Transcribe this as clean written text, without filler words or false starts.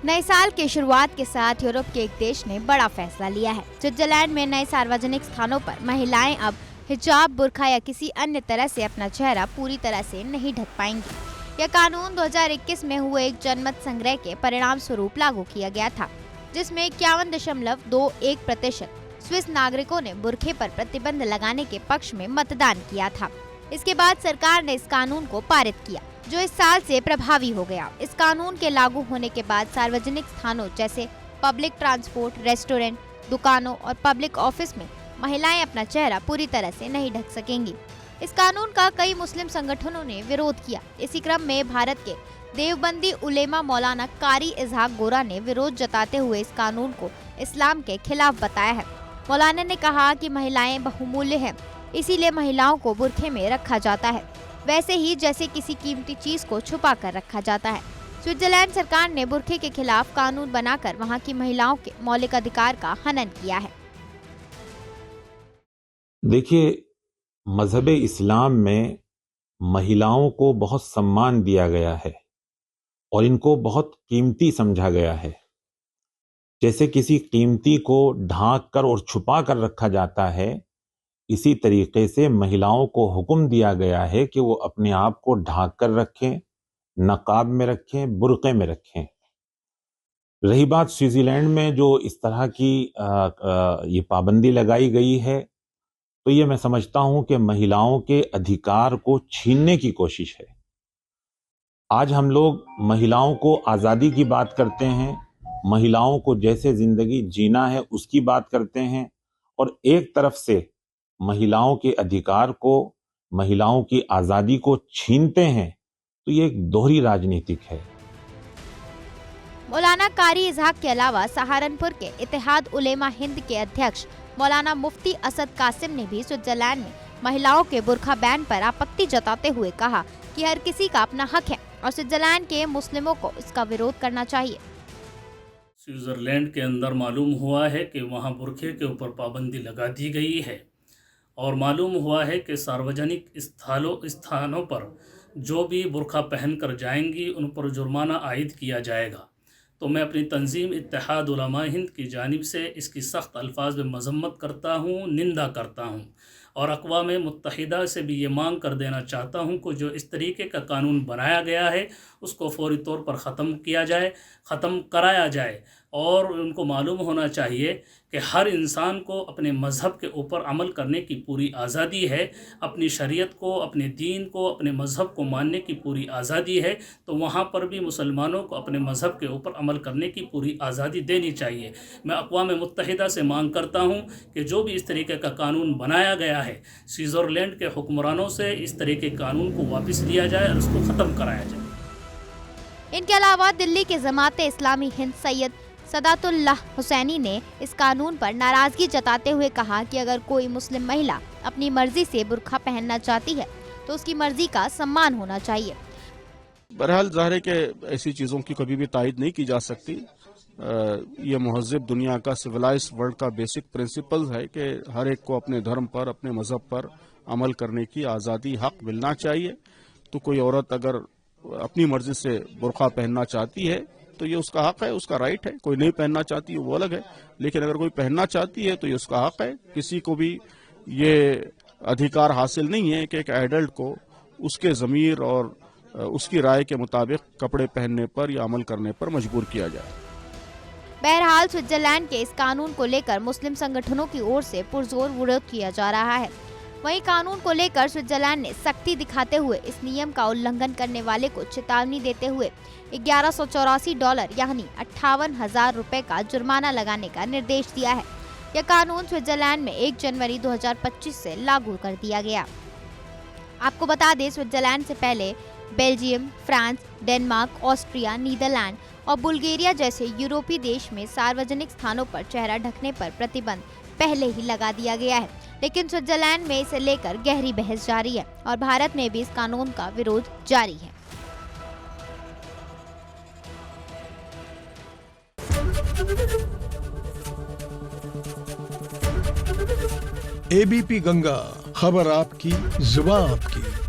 नए साल के शुरुआत के साथ यूरोप के एक देश ने बड़ा फैसला लिया है। स्विट्जरलैंड में नए सार्वजनिक स्थानों पर महिलाएं अब हिजाब, बुर्का या किसी अन्य तरह से अपना चेहरा पूरी तरह से नहीं ढक पाएंगी। यह कानून 2021 में हुए एक जनमत संग्रह के परिणाम स्वरूप लागू किया गया था, जिसमें 51.21% स्विस नागरिकों ने बुर्के पर प्रतिबंध लगाने के पक्ष में मतदान किया था। इसके बाद सरकार ने इस कानून को पारित किया, जो इस साल से प्रभावी हो गया। इस कानून के लागू होने के बाद सार्वजनिक स्थानों जैसे पब्लिक ट्रांसपोर्ट, रेस्टोरेंट, दुकानों और पब्लिक ऑफिस में महिलाएं अपना चेहरा पूरी तरह से नहीं ढक सकेंगी। इस कानून का कई मुस्लिम संगठनों ने विरोध किया। इसी क्रम में भारत के देवबंदी उलेमा मौलाना कारी इसहाक गोरा ने विरोध जताते हुए इस कानून को इस्लाम के खिलाफ बताया है। मौलाना ने कहा कि महिलाएं बहुमूल्य हैं, इसीलिए महिलाओं को बुर्के में रखा जाता है, वैसे ही जैसे किसी कीमती चीज को छुपा कर रखा जाता है। स्विट्जरलैंड सरकार ने बुर्के के खिलाफ कानून बनाकर वहां की महिलाओं के मौलिक अधिकार का हनन किया है। देखिए, मजहब इस्लाम में महिलाओं को बहुत सम्मान दिया गया है और इनको बहुत कीमती समझा गया है। जैसे किसी कीमती को ढांक कर और छुपा कर रखा जाता है, इसी तरीके से महिलाओं को हुक्म दिया गया है कि वो अपने आप को ढांक कर रखें, नकाब में रखें, बुर्के में रखें। रही बात स्विट्जरलैंड में जो इस तरह की ये पाबंदी लगाई गई है, तो ये मैं समझता हूं कि महिलाओं के अधिकार को छीनने की कोशिश है। आज हम लोग महिलाओं को आज़ादी की बात करते हैं, महिलाओं को जैसे जिंदगी जीना है उसकी बात करते हैं, और एक तरफ से महिलाओं के अधिकार को, महिलाओं की आज़ादी को छीनते हैं। तो ये एक दोहरी राजनीतिक है। मौलाना कारी इसहाक के अलावा सहारनपुर के इत्तेहाद उलेमा हिंद के अध्यक्ष मौलाना मुफ्ती असद कासिम ने भी स्विट्जरलैंड में महिलाओं के बुर्का बैन पर आपत्ति जताते हुए कहा कि हर किसी का अपना हक है और स्विट्जरलैंड के मुस्लिमों को इसका विरोध करना चाहिए। स्विट्जरलैंड के अंदर मालूम हुआ है कि वहाँ बुर्के के ऊपर पाबंदी लगा दी गई है और मालूम हुआ है कि सार्वजनिक स्थानों पर जो भी बुर्का पहन कर जाएंगी उन पर जुर्माना आयद किया जाएगा। तो मैं अपनी तंजीम इत्तेहाद उलमा हिंद की जानिब से इसकी सख्त अल्फाज में मजम्मत करता हूँ, निंदा करता हूँ और अक़वाम मुत्तहिदा से भी ये मांग कर देना चाहता हूँ कि जो इस तरीके का कानून बनाया गया है उसको फ़ौरी तौर पर ख़त्म किया जाए, ख़त्म कराया जाए। और उनको मालूम होना चाहिए कि हर इंसान को अपने मज़हब के ऊपर अमल करने की पूरी आज़ादी है, अपनी शरीयत को, अपने दीन को, अपने मज़हब को मानने की पूरी आज़ादी है। तो वहाँ पर भी मुसलमानों को अपने मज़हब के ऊपर अमल करने की पूरी आज़ादी देनी चाहिए। मैं अक़वाम मुत्तहिदा से मांग करता हूँ कि जो भी इस तरीके का कानून बनाया गया है, स्विट्ज़रलैंड के हुक्मरानों से इस तरीके के कानून को वापस लिया जाए और उसको ख़त्म कराया जाए। इनके अलावा दिल्ली के जमात इस्लामी हिंद सैयद सदातुल्लाह हुसैनी ने इस कानून पर नाराजगी जताते हुए कहा कि अगर कोई मुस्लिम महिला अपनी मर्जी से बुर्का पहनना चाहती है तो उसकी मर्जी का सम्मान होना चाहिए। बहरहाल ज़ाहिर है कि ऐसी चीज़ों की कभी भी तायद नहीं की जा सकती। ये महज़ब दुनिया का, सिविलाइज्ड वर्ल्ड का बेसिक प्रिंसिपल है कि हर एक को अपने धर्म पर, अपने मज़हब पर अमल करने की आज़ादी, हक मिलना चाहिए। तो कोई औरत अगर अपनी मर्जी से बुर्का पहनना चाहती है तो ये उसका हक है, उसका राइट है। कोई नहीं पहनना चाहती है वो अलग है, लेकिन अगर कोई पहनना चाहती है तो ये उसका हक है। किसी को भी ये अधिकार हासिल नहीं है कि एक एडल्ट को उसके ज़मीर और उसकी राय के मुताबिक कपड़े पहनने पर या अमल करने पर मजबूर किया जाए। बहरहाल स्विट्जरलैंड के इस कानून को लेकर मुस्लिम संगठनों की ओर से पुरजोर विरोध किया जा रहा है। वहीं कानून को लेकर स्विट्जरलैंड ने सख्ती दिखाते हुए इस नियम का उल्लंघन करने वाले को चेतावनी देते हुए $1184 यानी 58,000 रुपए का जुर्माना लगाने का निर्देश दिया है। यह कानून स्विट्जरलैंड में 1 जनवरी 2025 से लागू कर दिया गया। आपको बता दें, स्विट्जरलैंड से पहले Belgium, France, Denmark, Austria, Netherland और बुल्गारिया जैसे यूरोपीय देश में सार्वजनिक स्थानों पर चेहरा ढकने पर प्रतिबंध पहले ही लगा दिया गया है, लेकिन स्विट्जरलैंड में इसे लेकर गहरी बहस जारी है और भारत में भी इस कानून का विरोध जारी है। एबीपी गंगा, खबर आपकी, जुबान आपकी।